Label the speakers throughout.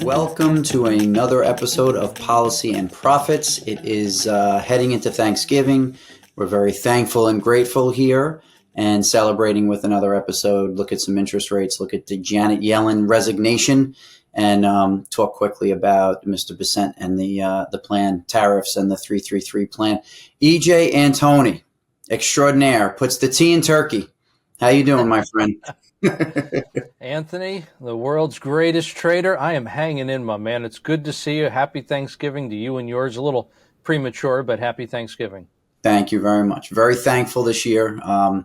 Speaker 1: Welcome to another episode of Policy and Profits. It is heading into Thanksgiving. We're very thankful and grateful here and celebrating with another episode. Look at some interest rates, look at the Janet Yellen resignation, and talk quickly about Mr. Bissent and the plan, tariffs, and the 333 plan. EJ Antoni, extraordinaire, puts the tea in turkey. How you doing, my friend?
Speaker 2: Anthony, the world's greatest trader. I am hanging in, my man. It's good to see you. Happy Thanksgiving to you and yours. A little premature, but happy Thanksgiving.
Speaker 1: Thank you very much. Very thankful this year. I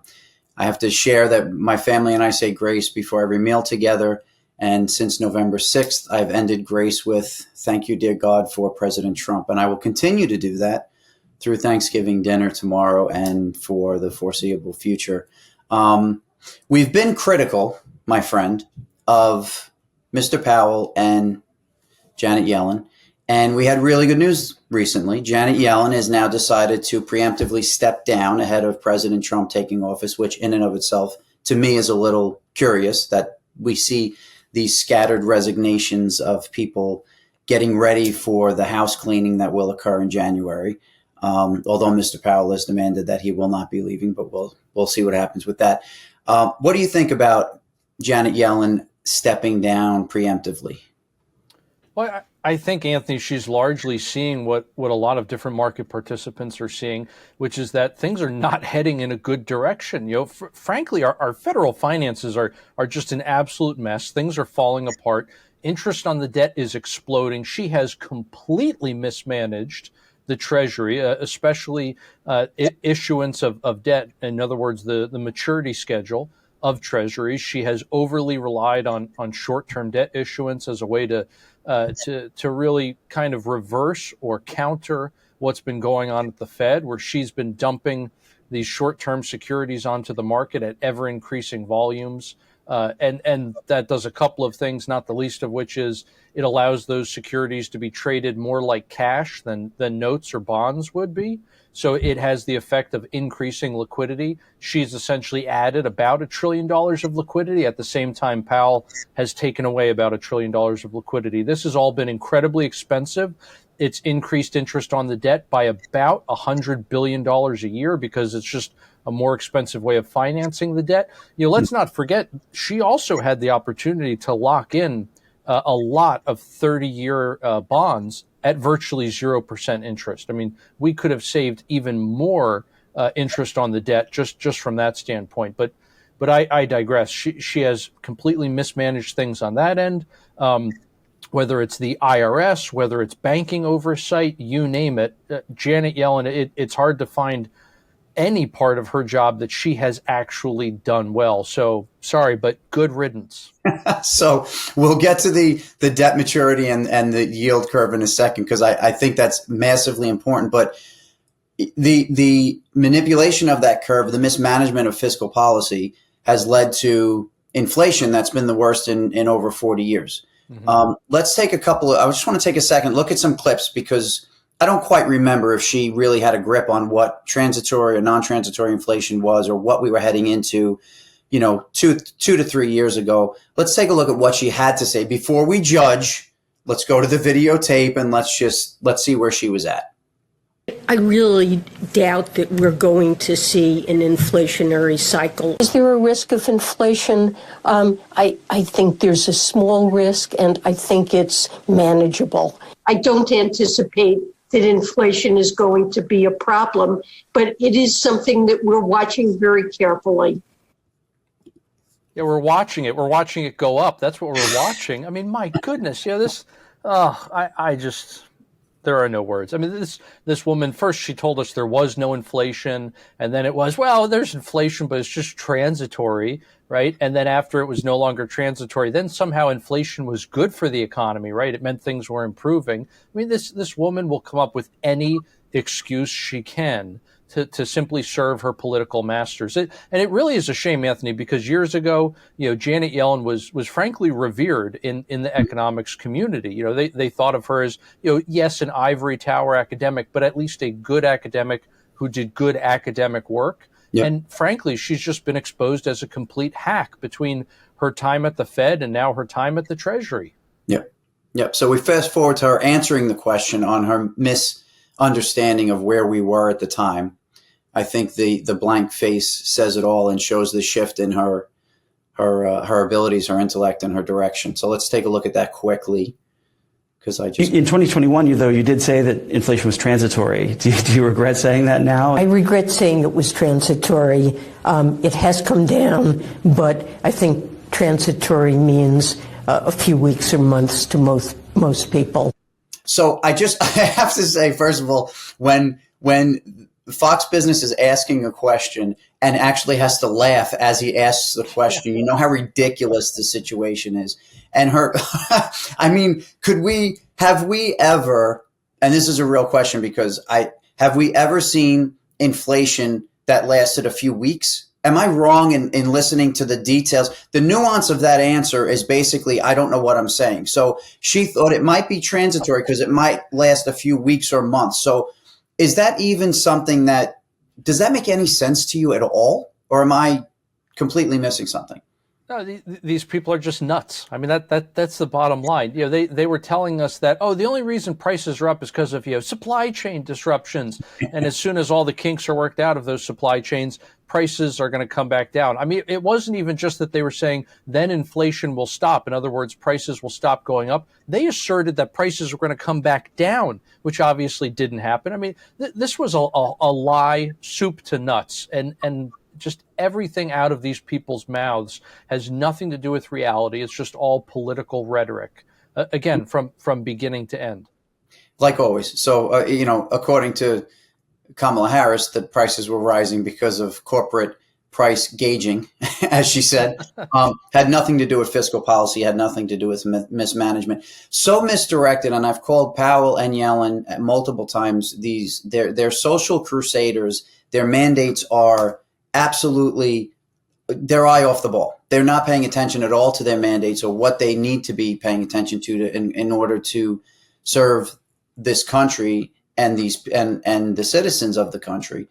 Speaker 1: have to share that my family and I say grace before every meal together. And since November 6th, I've ended grace with thank you, dear God, for President Trump. And I will continue to do that through Thanksgiving dinner tomorrow and for the foreseeable future. We've been critical, my friend, of Mr. Powell and Janet Yellen, and we had really good news recently. Janet Yellen has now decided to preemptively step down ahead of President Trump taking office, which in and of itself, to me, is a little curious that we see these scattered resignations of people getting ready for the house cleaning that will occur in January. Although Mr. Powell has demanded that he will not be leaving, but we'll see what happens with that. What do you think about Janet Yellen stepping down preemptively?
Speaker 2: Well, I think, Anthony, she's largely seeing what a lot of different market participants are seeing, which is that things are not heading in a good direction. You know, frankly, our federal finances are just an absolute mess. Things are falling apart. Interest on the debt is exploding. She has completely mismanaged the Treasury, especially issuance of debt. In other words, the maturity schedule of Treasuries. She has overly relied on short-term debt issuance as a way to really kind of reverse or counter what's been going on at the Fed, where she's been dumping these short-term securities onto the market at ever-increasing volumes. And that does a couple of things, not the least of which is it allows those securities to be traded more like cash than notes or bonds would be. So it has the effect of increasing liquidity. She's essentially added about $1 trillion of liquidity. At the same time, Powell has taken away about $1 trillion of liquidity. This has all been incredibly expensive. It's increased interest on the debt by about $100 billion a year because it's just a more expensive way of financing the debt. You know, let's not forget, she also had the opportunity to lock in a lot of 30-year bonds at virtually 0% interest. I mean, we could have saved even more interest on the debt just from that standpoint. But I digress. She has completely mismanaged things on that end. Whether it's the IRS, whether it's banking oversight, you name it, Janet Yellen, it's hard to find any part of her job that she has actually done well. So sorry, but good riddance.
Speaker 1: So we'll get to the debt maturity and the yield curve in a second, because I think that's massively important. But the manipulation of that curve, the mismanagement of fiscal policy has led to inflation that's been the worst in over 40 years. Mm-hmm. Let's take I just want to take a second, look at some clips, because I don't quite remember if she really had a grip on what transitory or non-transitory inflation was, or what we were heading into, you know, two to 3 years ago. Let's take a look at what she had to say before we judge. Let's go to the videotape and let's see where she was at.
Speaker 3: I really doubt that we're going to see an inflationary cycle. Is there a risk of inflation? I think there's a small risk, and I think it's manageable. I don't anticipate that inflation is going to be a problem, but it is something that we're watching very carefully.
Speaker 2: Yeah, we're watching it. We're watching it go up. That's what we're watching. I mean, my goodness. Yeah, there are no words. I mean, this woman, first she told us there was no inflation, and then it was, well, there's inflation, but it's just transitory, right? And then after it was no longer transitory, then somehow inflation was good for the economy, right? It meant things were improving. I mean, this woman will come up with any excuse she can to simply serve her political masters. And it really is a shame, Anthony, because years ago, you know, Janet Yellen was frankly revered in the economics community. You know, they thought of her as, you know, yes, an ivory tower academic, but at least a good academic who did good academic work. Yep. And frankly, she's just been exposed as a complete hack between her time at the Fed and now her time at the Treasury.
Speaker 1: Yep. Yep. So we fast forward to her answering the question on her misunderstanding of where we were at the time. I think the blank face says it all and shows the shift in her abilities, her intellect, and her direction. So let's take a look at that quickly. Because in
Speaker 4: 2021, you did say that inflation was transitory. Do you regret saying that now?
Speaker 3: I regret saying it was transitory. It has come down, but I think transitory means a few weeks or months to most people.
Speaker 1: So I have to say, first of all, when Fox Business is asking a question and actually has to laugh as he asks the question, you know how ridiculous the situation is. And I mean, have we ever, and this is a real question because have we ever seen inflation that lasted a few weeks? Am I wrong in listening to the details? The nuance of that answer is basically, I don't know what I'm saying. So she thought it might be transitory because it might last a few weeks or months. So is that even something does that make any sense to you at all? Or am I completely missing something?
Speaker 2: No, these people are just nuts. I mean, that's the bottom line. They were telling us that, the only reason prices are up is because of, supply chain disruptions. And as soon as all the kinks are worked out of those supply chains, prices are going to come back down. I mean, it wasn't even just that they were saying then inflation will stop. In other words, prices will stop going up. They asserted that prices were going to come back down, which obviously didn't happen. I mean, this was a lie, soup to nuts. And just everything out of these people's mouths has nothing to do with reality. It's just all political rhetoric, again, from beginning to end.
Speaker 1: Like always. So, according to Kamala Harris, the prices were rising because of corporate price gauging, as she said, had nothing to do with fiscal policy, had nothing to do with mismanagement. So misdirected, and I've called Powell and Yellen multiple times. They're social crusaders. Their mandates are absolutely their eye off the ball. They're not paying attention at all to their mandates or what they need to be paying attention to in order to serve this country and the citizens of the country.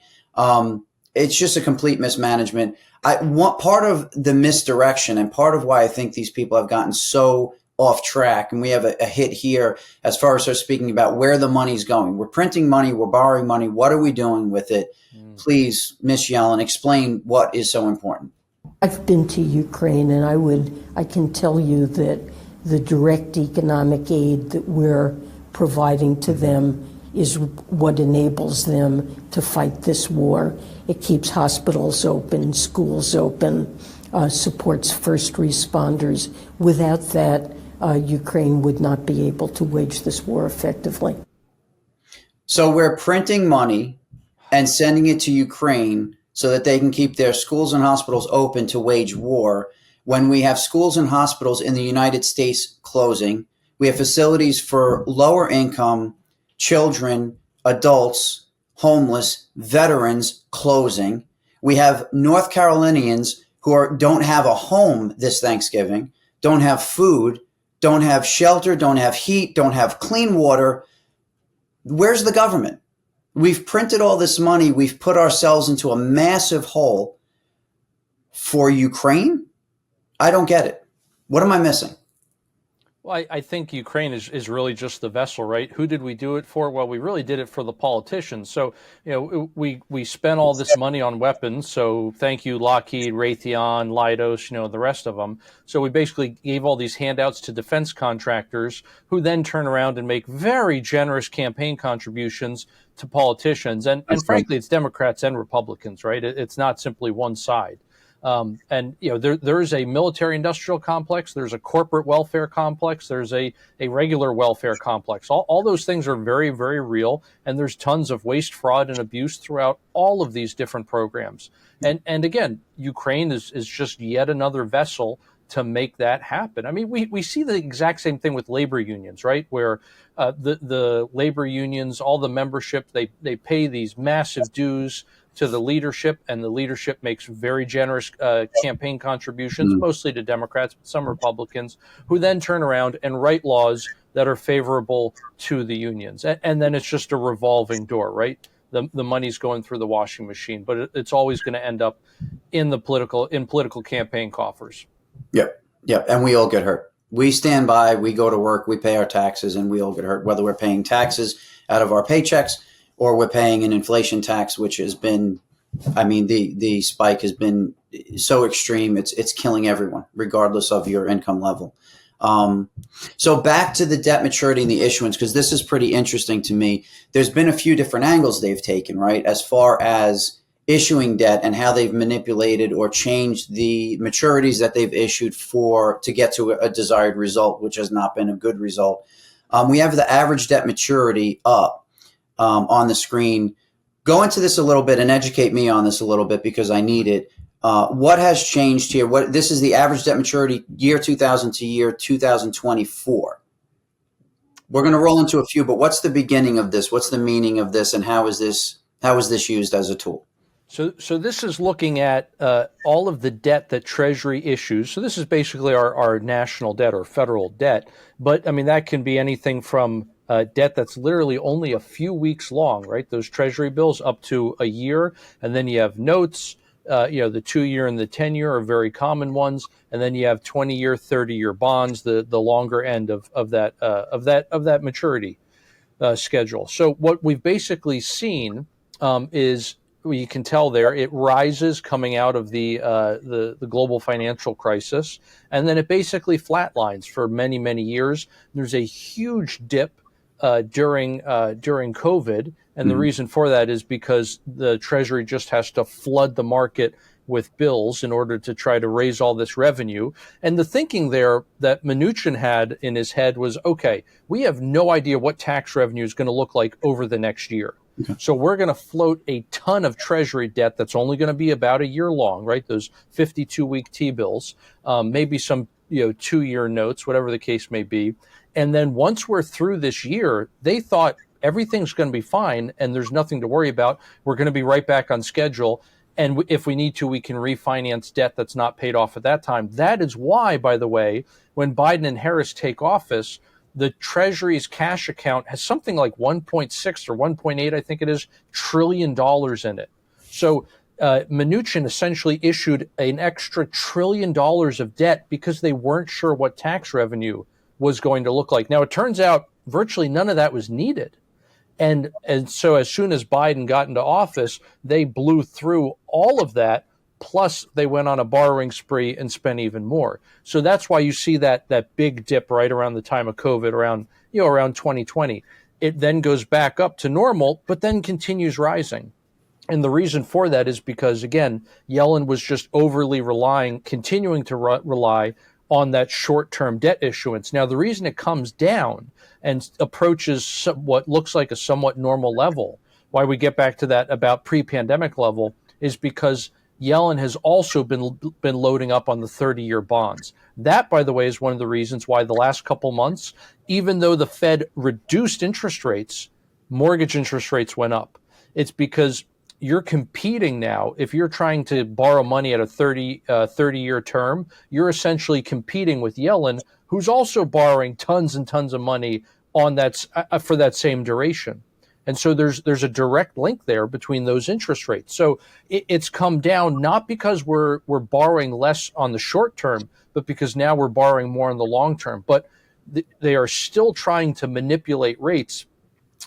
Speaker 1: It's just a complete mismanagement. Part of the misdirection and part of why I think these people have gotten so off track, and we have a hit here as far as her speaking about where the money's going. We're printing money, we're borrowing money. What are we doing with it? Please, Ms. Yellen, explain what is so important.
Speaker 3: I've been to Ukraine, and I can tell you that the direct economic aid that we're providing to them is what enables them to fight this war. It keeps hospitals open, schools open, supports first responders. Without that, Ukraine would not be able to wage this war effectively.
Speaker 1: So we're printing money and sending it to Ukraine so that they can keep their schools and hospitals open to wage war. When we have schools and hospitals in the United States closing, we have facilities for lower income children, adults, homeless, veterans closing. We have North Carolinians who don't have a home this Thanksgiving, don't have food, don't have shelter, don't have heat, don't have clean water. Where's the government? We've printed all this money. We've put ourselves into a massive hole for Ukraine. I don't get it. What am I missing?
Speaker 2: Well, I think Ukraine is really just the vessel, right? Who did we do it for? Well, we really did it for the politicians. So, we spent all this money on weapons. So thank you, Lockheed, Raytheon, Leidos, the rest of them. So we basically gave all these handouts to defense contractors who then turn around and make very generous campaign contributions to politicians. And frankly, it's Democrats and Republicans, right? It's not simply one side. There is a military industrial complex. There's a corporate welfare complex. There's a regular welfare complex. All those things are very, very real. And there's tons of waste, fraud, and abuse throughout all of these different programs. And again, Ukraine is just yet another vessel to make that happen. I mean, we see the exact same thing with labor unions, right? Where the labor unions, all the membership, they pay these massive dues to the leadership, and the leadership makes very generous campaign contributions, mostly to Democrats, but some Republicans, who then turn around and write laws that are favorable to the unions. And then it's just a revolving door, right? The money's going through the washing machine, but it's always going to end up in political campaign coffers.
Speaker 1: Yep. And we all get hurt. We stand by, we go to work, we pay our taxes, and we all get hurt, whether we're paying taxes out of our paychecks or we're paying an inflation tax, which has been, I mean, the spike has been so extreme. It's killing everyone, regardless of your income level. So back to the debt maturity and the issuance, because this is pretty interesting to me. There's been a few different angles they've taken, right, as far as issuing debt and how they've manipulated or changed the maturities that they've issued to get to a desired result, which has not been a good result. We have the average debt maturity up on the screen. Go into this a little bit and educate me on this a little bit because I need it. What has changed here? This is the average debt maturity year 2000 to year 2024. We're going to roll into a few, but what's the beginning of this? What's the meaning of this, and how is this used as a tool?
Speaker 2: So this is looking at all of the debt that Treasury issues. So this is basically our national debt or federal debt. But I mean, that can be anything from debt that's literally only a few weeks long, right? Those Treasury bills up to a year. And then you have notes, the 2-year and the 10-year are very common ones. And then you have 20-year, 30-year bonds, the longer end of that maturity schedule. So what we've basically seen is, you can tell there, it rises coming out of the global financial crisis, and then it basically flatlines for many, many years. There's a huge dip during COVID, and the reason for that is because the Treasury just has to flood the market with bills in order to try to raise all this revenue. And the thinking there that Mnuchin had in his head was, okay, we have no idea what tax revenue is going to look like over the next year. Okay. So we're going to float a ton of Treasury debt that's only going to be about a year long, right? Those 52-week T-bills, maybe some 2-year notes, whatever the case may be. And then once we're through this year, they thought everything's going to be fine and there's nothing to worry about. We're going to be right back on schedule. And if we need to, we can refinance debt that's not paid off at that time. That is why, by the way, when Biden and Harris take office, the Treasury's cash account has something like 1.6 or 1.8, I think it is, trillion dollars in it. So Mnuchin essentially issued an extra $1 trillion of debt because they weren't sure what tax revenue was going to look like. Now, it turns out virtually none of that was needed. And so as soon as Biden got into office, they blew through all of that, plus they went on a borrowing spree and spent even more. So that's why you see that big dip right around the time of COVID, around 2020. It then goes back up to normal, but then continues rising. And the reason for that is because, again, Yellen was just overly continuing to rely on that short-term debt issuance. Now, the reason it comes down and approaches what looks like a somewhat normal level, why we get back to that about pre-pandemic level, is because Yellen has also been loading up on the 30-year bonds. That, by the way, is one of the reasons why the last couple months, even though the Fed reduced interest rates, mortgage interest rates went up. It's because you're competing now. If you're trying to borrow money at a 30-year term, you're essentially competing with Yellen, who's also borrowing tons and tons of money on that for that same duration. And so there's a direct link there between those interest rates. So it's come down not because we're borrowing less on the short term, but because now we're borrowing more on the long term. But they are still trying to manipulate rates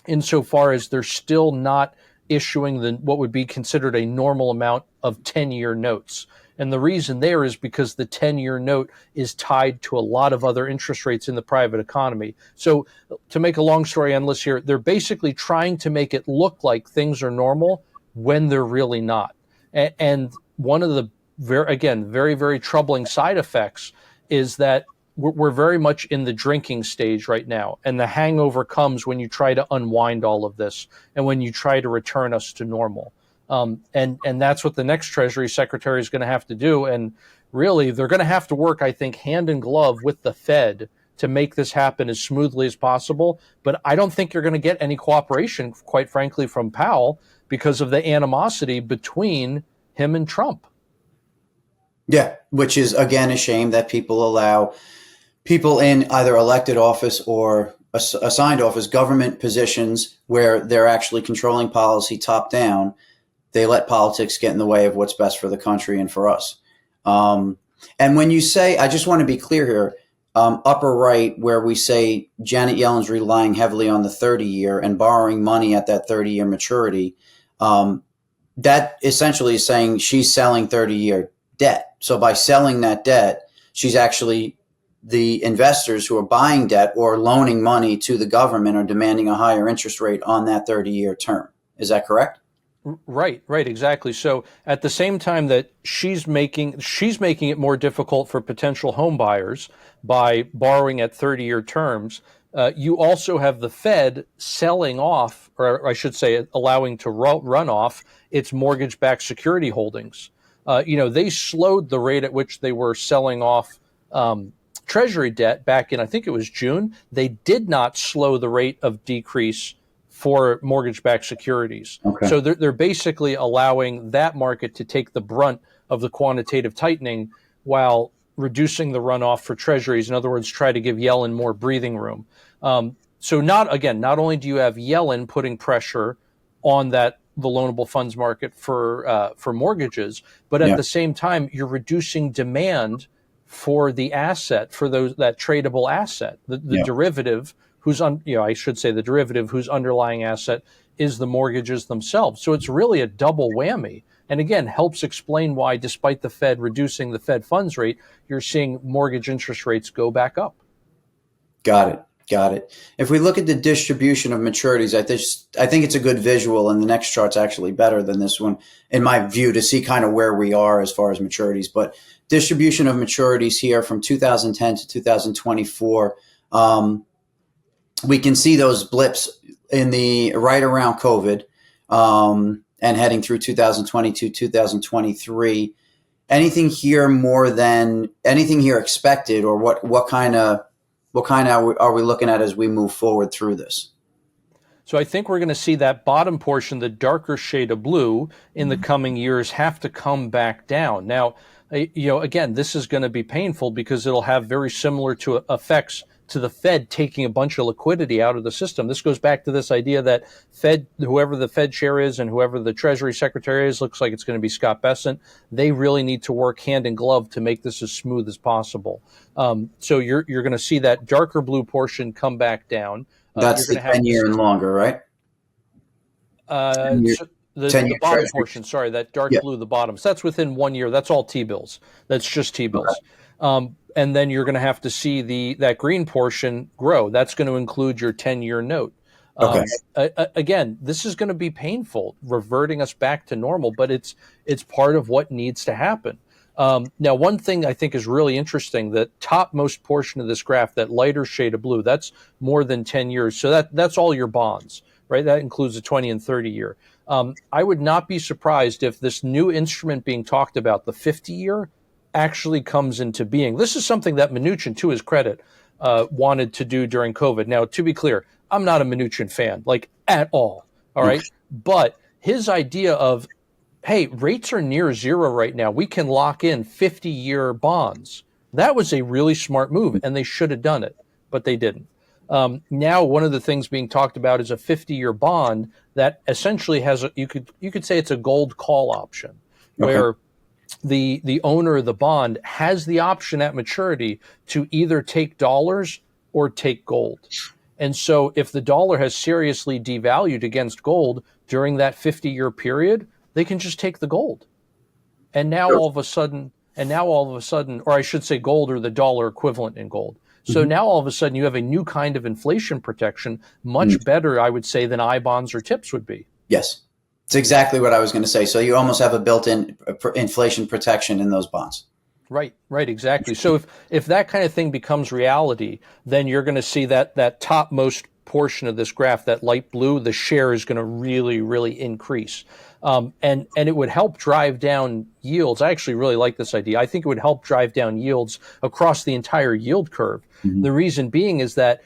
Speaker 2: insofar as they're still not issuing what would be considered a normal amount of 10-year notes. And the reason there is because the 10-year note is tied to a lot of other interest rates in the private economy. So to make a long story endless here, they're basically trying to make it look like things are normal when they're really not. And one of the very, very troubling side effects is that we're very much in the drinking stage right now. And the hangover comes when you try to unwind all of this and when you try to return us to normal. And that's what the next Treasury Secretary is going to have to do. And really, they're going to have to work, I think, hand in glove with the Fed to make this happen as smoothly as possible. But I don't think you're going to get any cooperation, quite frankly, from Powell because of the animosity between him and Trump.
Speaker 1: Yeah, which is, again, a shame that people allow people in either elected office or assigned office, government positions where they're actually controlling policy top down. They let politics get in the way of what's best for the country and for us. And when you say, I just want to be clear here, upper right, where we say Janet Yellen's relying heavily on the 30-year and borrowing money at that 30-year maturity, that essentially is saying she's selling 30-year debt. So by selling that debt, she's actually, the investors who are buying debt or loaning money to the government are demanding a higher interest rate on that 30-year term. Is that correct?
Speaker 2: Right, exactly. So at the same time that she's making it more difficult for potential home buyers by borrowing at 30-year terms, you also have the Fed selling off, or I should say, allowing to run off its mortgage-backed security holdings. They slowed the rate at which they were selling off Treasury debt back in, I think it was June. They did not slow the rate of decrease for mortgage-backed securities.
Speaker 1: Okay.
Speaker 2: So they're basically allowing that market to take the brunt of the quantitative tightening while reducing the runoff for treasuries. In other words, try to give Yellen more breathing room. So not only do you have Yellen putting pressure on the loanable funds market for mortgages, but at the same time, you're reducing demand for the asset, for that tradable asset, the derivative, the derivative whose underlying asset is the mortgages themselves. So it's really a double whammy. And again, helps explain why, despite the Fed reducing the Fed funds rate, you're seeing mortgage interest rates go back up.
Speaker 1: Got it. If we look at the distribution of maturities, I think it's a good visual, and the next chart's actually better than this one, in my view, to see kind of where we are as far as maturities. But distribution of maturities here from 2010 to 2024, we can see those blips in the right around COVID, and heading through 2022, 2023. Anything here expected, or what kind of are we looking at as we move forward through this?
Speaker 2: So I think we're going to see that bottom portion, the darker shade of blue, in the coming years have to come back down. Now, again, this is going to be painful because it'll have very similar to effects to the Fed taking a bunch of liquidity out of the system. This goes back to this idea that whoever the Fed chair is and whoever the Treasury Secretary is, looks like it's going to be Scott Bessent. They really need to work hand in glove to make this as smooth as possible. So you're going to see that darker blue portion come back down.
Speaker 1: That's the 10-year and longer, right?
Speaker 2: The bottom portion, sorry, that dark blue, the bottom. So that's within 1 year. That's all T-bills. That's just T-bills. Okay. And then you're going to have to see that green portion grow. That's going to include your 10-year note. Okay. Again, this is going to be painful, reverting us back to normal, but it's part of what needs to happen. Now, one thing I think is really interesting, the topmost portion of this graph, that lighter shade of blue, that's more than 10 years. So that's all your bonds, right? That includes the 20 and 30 year. I would not be surprised if this new instrument being talked about, the 50-year, actually comes into being. This is something that Mnuchin, to his credit, wanted to do during COVID. Now, to be clear, I'm not a Mnuchin fan, at all. All right. But his idea of, hey, rates are near zero right now, we can lock in 50-year bonds. That was a really smart move, and they should have done it, but they didn't. Now, one of the things being talked about is a 50-year bond that essentially has you could say it's a gold call option, where the owner of the bond has the option at maturity to either take dollars or take gold. And so if the dollar has seriously devalued against gold during that 50-year period, they can just take the gold. And now all of a sudden, or I should say gold or the dollar equivalent in gold. So now all of a sudden you have a new kind of inflation protection, much better, I would say, than I bonds or TIPS would be.
Speaker 1: Yes. It's exactly what I was going to say. So you almost have a built-in inflation protection in those bonds.
Speaker 2: Right, exactly. So if that kind of thing becomes reality, then you're going to see that topmost portion of this graph, that light blue, the share is going to really, really increase. And it would help drive down yields. I actually really like this idea. I think it would help drive down yields across the entire yield curve. The reason being is that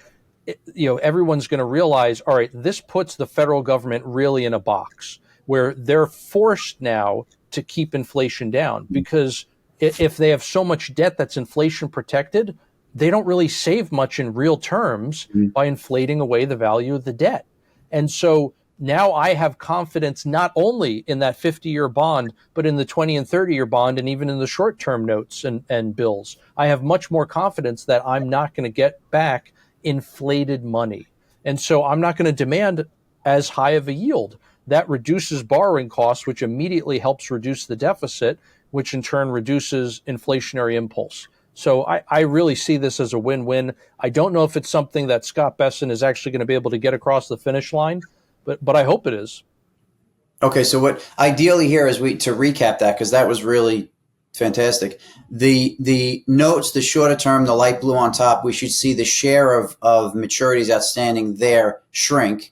Speaker 2: everyone's going to realize, all right, this puts the federal government really in a box where they're forced now to keep inflation down, because if they have so much debt that's inflation protected, they don't really save much in real terms by inflating away the value of the debt. And so now I have confidence not only in that 50-year bond, but in the 20 and 30-year bond, and even in the short-term notes and bills. I have much more confidence that I'm not going to get back inflated money. And so I'm not going to demand as high of a yield. That reduces borrowing costs, which immediately helps reduce the deficit, which in turn reduces inflationary impulse. So I really see this as a win-win. I don't know if it's something that Scott Bessent is actually going to be able to get across the finish line, but I hope it is.
Speaker 1: Okay, so what ideally here is to recap that, because that was really fantastic. The notes, the shorter term, the light blue on top, we should see the share of maturities outstanding there shrink,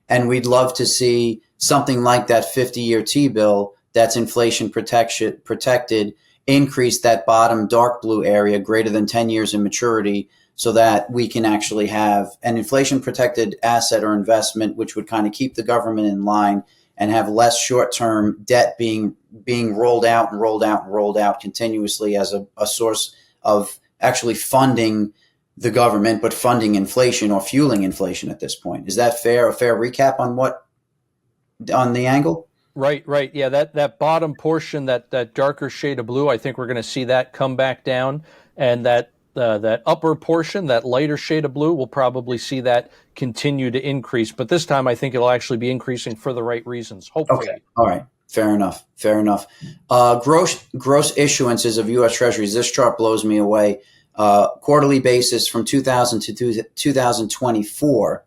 Speaker 1: and we'd love to see something like that 50-year T-bill that's inflation protected increase that bottom dark blue area greater than 10 years in maturity, so that we can actually have an inflation protected asset or investment, which would kind of keep the government in line and have less short-term debt being rolled out and rolled out and rolled out continuously as a source of actually funding the government, but funding inflation or fueling inflation at this point. Is that fair? A fair recap on the angle?
Speaker 2: Right. Yeah, that bottom portion, that darker shade of blue, I think we're going to see that come back down, and that upper portion, that lighter shade of blue, we'll probably see that continue to increase. But this time, I think it'll actually be increasing for the right reasons, hopefully.
Speaker 1: Okay. All right. Fair enough. Gross issuances of U.S. Treasuries. This chart blows me away. Quarterly basis from 2000 to 2024.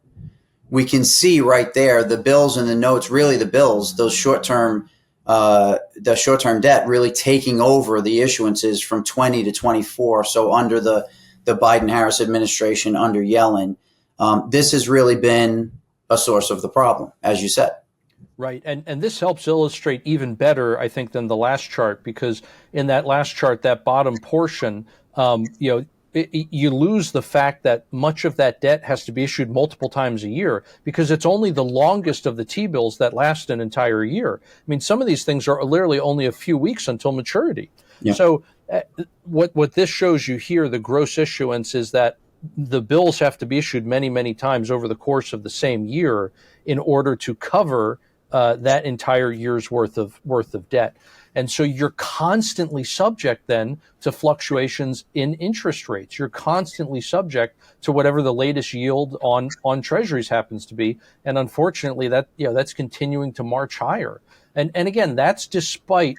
Speaker 1: We can see right there the bills and the notes, really the bills, those short-term debt really taking over the issuances from 20 to 24. So under the Biden-Harris administration, under Yellen, this has really been a source of the problem, as you said.
Speaker 2: Right. And this helps illustrate even better, I think, than the last chart, because in that last chart, that bottom portion, you lose the fact that much of that debt has to be issued multiple times a year, because it's only the longest of the T-bills that last an entire year. I mean, some of these things are literally only a few weeks until maturity. Yeah. So what this shows you here, the gross issuance, is that the bills have to be issued many, many times over the course of the same year in order to cover that entire year's worth of debt. And so you're constantly subject then to fluctuations in interest rates. You're constantly subject to whatever the latest yield on treasuries happens to be. And unfortunately, that's continuing to march higher. And again, that's despite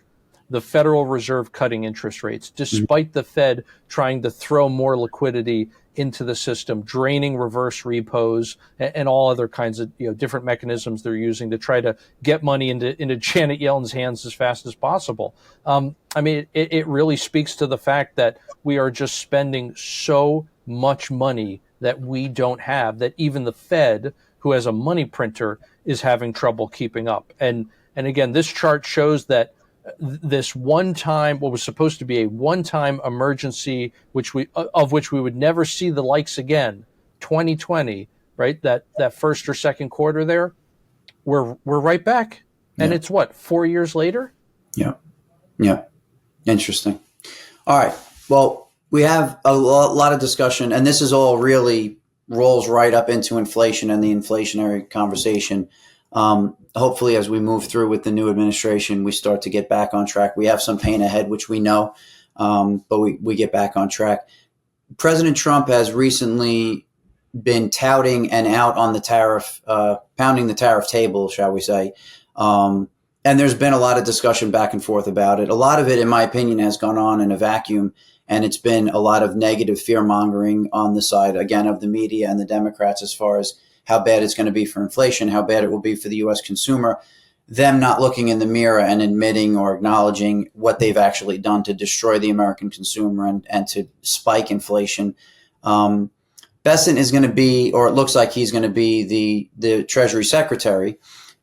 Speaker 2: the Federal Reserve cutting interest rates, despite the Fed trying to throw more liquidity into the system, draining reverse repos and all other kinds of different mechanisms they're using to try to get money into Janet Yellen's hands as fast as possible. I mean, it really speaks to the fact that we are just spending so much money that we don't have, that even the Fed, who has a money printer, is having trouble keeping up. And again, this chart shows that this one-time, what was supposed to be a one-time emergency, of which we would never see the likes again, 2020, right? That first or second quarter there, we're right back, and it's what, 4 years later?
Speaker 1: Yeah. Interesting. All right. Well, we have a lot of discussion, and this is all really rolls right up into inflation and the inflationary conversation. Hopefully, as we move through with the new administration, we start to get back on track. We have some pain ahead, which we know, but we get back on track. President Trump has recently been touting and out on the tariff, pounding the tariff table, shall we say. And there's been a lot of discussion back and forth about it. A lot of it, in my opinion, has gone on in a vacuum, and it's been a lot of negative fear-mongering on the side, again, of the media and the Democrats, as far as how bad it's going to be for inflation, how bad it will be for the U.S. consumer, them not looking in the mirror and admitting or acknowledging what they've actually done to destroy the American consumer and to spike inflation. Bessent is going to be, or it looks like he's going to be, the Treasury Secretary,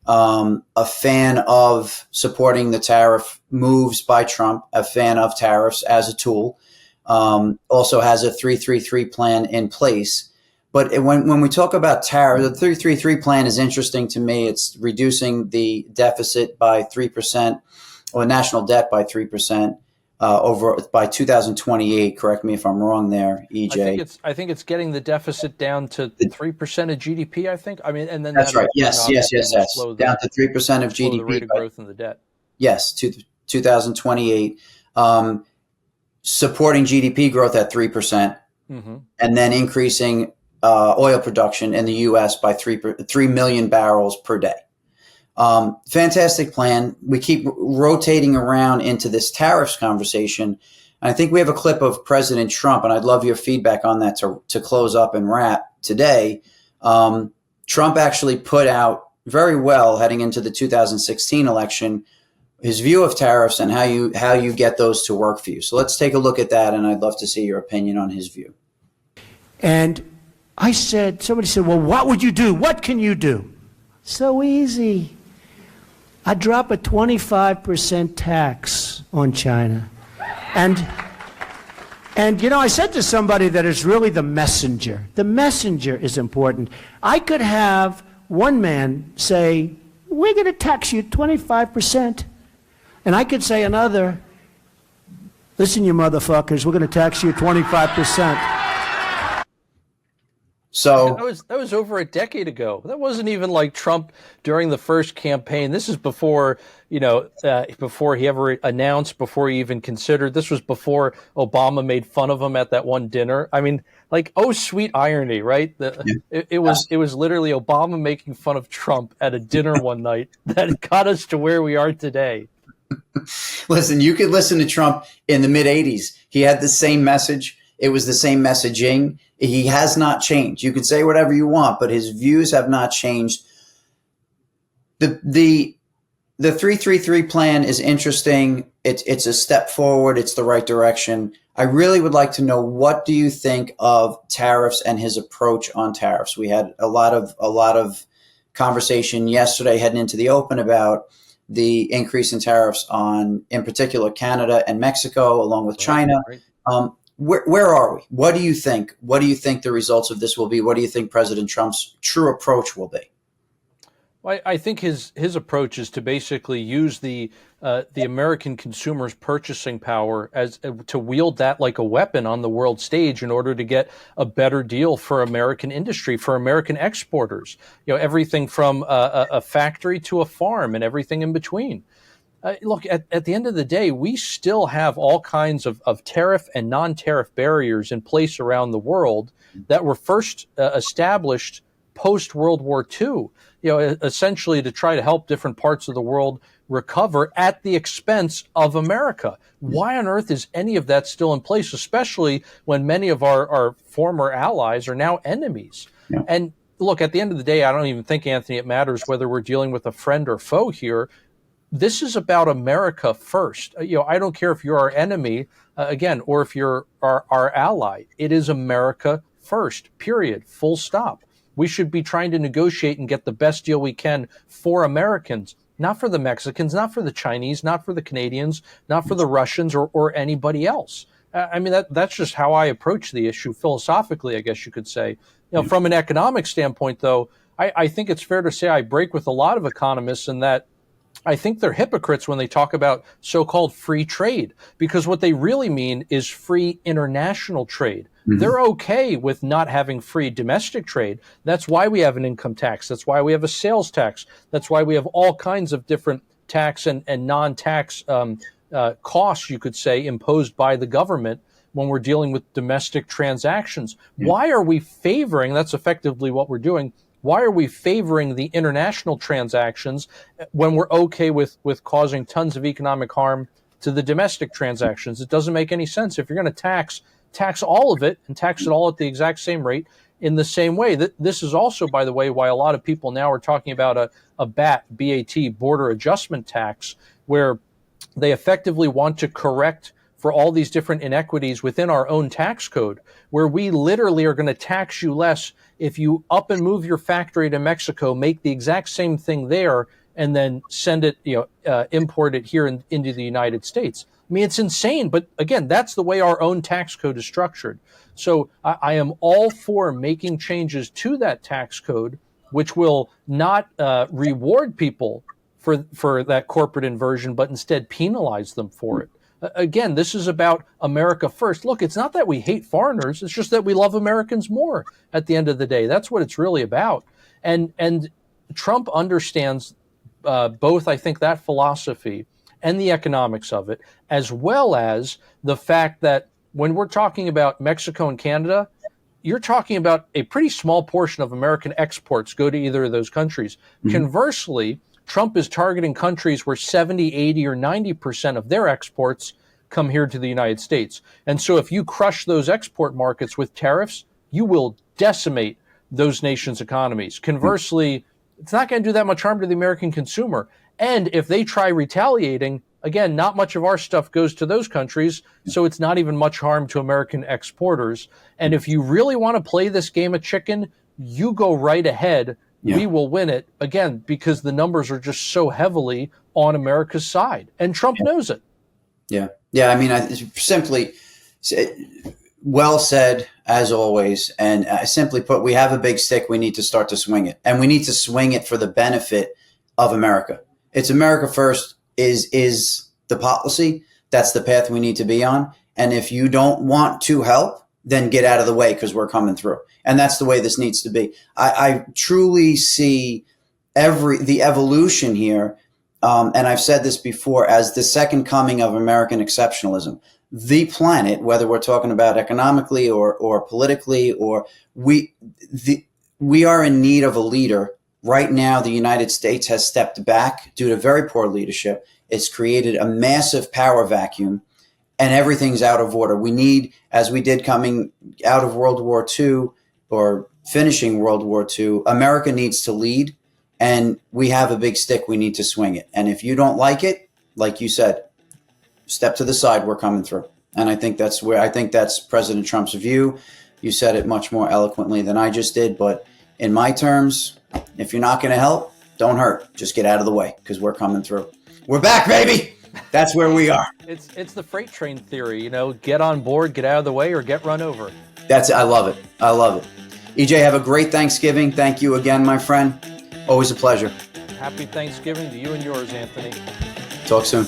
Speaker 1: a fan of supporting the tariff moves by Trump, a fan of tariffs as a tool, also has a 333 plan in place. But when we talk about tariffs, the 333 plan is interesting to me. It's reducing the deficit by 3%, or national debt by 3%, over by 2028. Correct me if I'm wrong there, EJ.
Speaker 2: I think it's getting the deficit down to 3% of GDP. I think. I mean, and then
Speaker 1: That's
Speaker 2: that in
Speaker 1: right.
Speaker 2: turn
Speaker 1: Yes, yes,
Speaker 2: obviously
Speaker 1: yes,
Speaker 2: will
Speaker 1: yes. Down to 3% of
Speaker 2: slow the
Speaker 1: GDP.
Speaker 2: rate of growth in the debt.
Speaker 1: Yes, to 2028. Supporting GDP growth at 3%, and then increasing oil production in the U.S. by 3 million barrels per day. Fantastic plan. We keep rotating around into this tariffs conversation. And I think we have a clip of President Trump, and I'd love your feedback on that to close up and wrap today. Trump actually put out very well heading into the 2016 election his view of tariffs and how you get those to work for you. So let's take a look at that, and I'd love to see your opinion on his view.
Speaker 5: And somebody said, well, what would you do? What can you do? So easy. I'd drop a 25% tax on China. And I said to somebody that is really the messenger. The messenger is important. I could have one man say, we're going to tax you 25%. And I could say another, listen, you motherfuckers, we're going to tax you 25%.
Speaker 1: So
Speaker 2: that was over a decade ago. That wasn't even like Trump during the first campaign. This is before, before he ever announced, before he even considered. This was before Obama made fun of him at that one dinner. I mean, like, oh, sweet irony, right? It was literally Obama making fun of Trump at a dinner one night that got us to where we are today.
Speaker 1: Listen, you could listen to Trump in the mid 80s. He had the same message. It was the same messaging. He has not changed. You can say whatever you want, but his views have not changed. The 333 plan is interesting. It's a step forward. It's the right direction. I really would like to know, what do you think of tariffs and his approach on tariffs? We had a lot of conversation yesterday heading into the open about the increase in tariffs on, in particular, Canada and Mexico, along with China.
Speaker 2: Right.
Speaker 1: Where are we? What do you think? What do you think the results of this will be? What do you think President Trump's true approach will be?
Speaker 2: Well, I think his approach is to basically use the American consumer's purchasing power as to wield that like a weapon on the world stage in order to get a better deal for American industry, for American exporters. Everything from a factory to a farm and everything in between. Look, at the end of the day, we still have all kinds of tariff and non-tariff barriers in place around the world that were first established post-World War II, essentially to try to help different parts of the world recover at the expense of America. Why on earth is any of that still in place, especially when many of our former allies are now enemies? Yeah. And look, at the end of the day, I don't even think, Anthony, it matters whether we're dealing with a friend or foe here. This is about America first. I don't care if you're our enemy, again, or if you're our ally. It is America first, period, full stop. We should be trying to negotiate and get the best deal we can for Americans, not for the Mexicans, not for the Chinese, not for the Canadians, not for the Russians or anybody else. I mean, that's just how I approach the issue philosophically, I guess you could say. From an economic standpoint, though, I think it's fair to say I break with a lot of economists in that I think they're hypocrites when they talk about so-called free trade, because what they really mean is free international trade. Mm-hmm. They're okay with not having free domestic trade. That's why we have an income tax. That's why we have a sales tax. That's why we have all kinds of different tax and non-tax costs, you could say, imposed by the government when we're dealing with domestic transactions. Mm-hmm. Why are we favoring, that's effectively what we're doing, why are we favoring the international transactions when we're okay with causing tons of economic harm to the domestic transactions? It doesn't make any sense. If you're going to tax all of it and tax it all at the exact same rate in the same way. This is also, by the way, why a lot of people now are talking about a BAT, border adjustment tax, where they effectively want to correct for all these different inequities within our own tax code, where we literally are going to tax you less if you up and move your factory to Mexico, make the exact same thing there, and then send it, import it here into the United States. I mean, it's insane. But again, that's the way our own tax code is structured. So I am all for making changes to that tax code, which will not reward people for that corporate inversion, but instead penalize them for it. Again, this is about America first. Look, it's not that we hate foreigners. It's just that we love Americans more at the end of the day. That's what it's really about. And Trump understands both, I think, that philosophy and the economics of it, as well as the fact that when we're talking about Mexico and Canada, you're talking about a pretty small portion of American exports go to either of those countries. Mm-hmm. Conversely, Trump is targeting countries where 70, 80, or 90% of their exports come here to the United States. And so if you crush those export markets with tariffs, you will decimate those nations' economies. Conversely, it's not going to do that much harm to the American consumer. And if they try retaliating, again, not much of our stuff goes to those countries, so it's not even much harm to American exporters. And if you really want to play this game of chicken, you go right ahead. Yeah. We will win it, again, because the numbers are just so heavily on America's side. And Trump knows it.
Speaker 1: Yeah. Yeah, I mean, simply, well said, as always. And simply put, we have a big stick. We need to start to swing it. And we need to swing it for the benefit of America. It's America first is the policy. That's the path we need to be on. And if you don't want to help, then get out of the way because we're coming through. And that's the way this needs to be. I truly see the evolution here, and I've said this before, as the second coming of American exceptionalism. The planet, whether we're talking about economically or politically, or we are in need of a leader. Right now, the United States has stepped back due to very poor leadership. It's created a massive power vacuum, and everything's out of order. We need, as we did coming out of World War II or finishing World War II, America needs to lead, and we have a big stick. We need to swing it. And if you don't like it, like you said, step to the side. We're coming through. And I think that's President Trump's view. You said it much more eloquently than I just did, but in my terms, if you're not going to help, don't hurt. Just get out of the way because we're coming through. We're back, baby. That's where we are.
Speaker 2: It's the freight train theory, get on board, get out of the way, or get run over.
Speaker 1: That's it. I love it. I love it. EJ, have a great Thanksgiving. Thank you again, my friend. Always a pleasure.
Speaker 2: Happy Thanksgiving to you and yours, Anthony.
Speaker 1: Talk soon.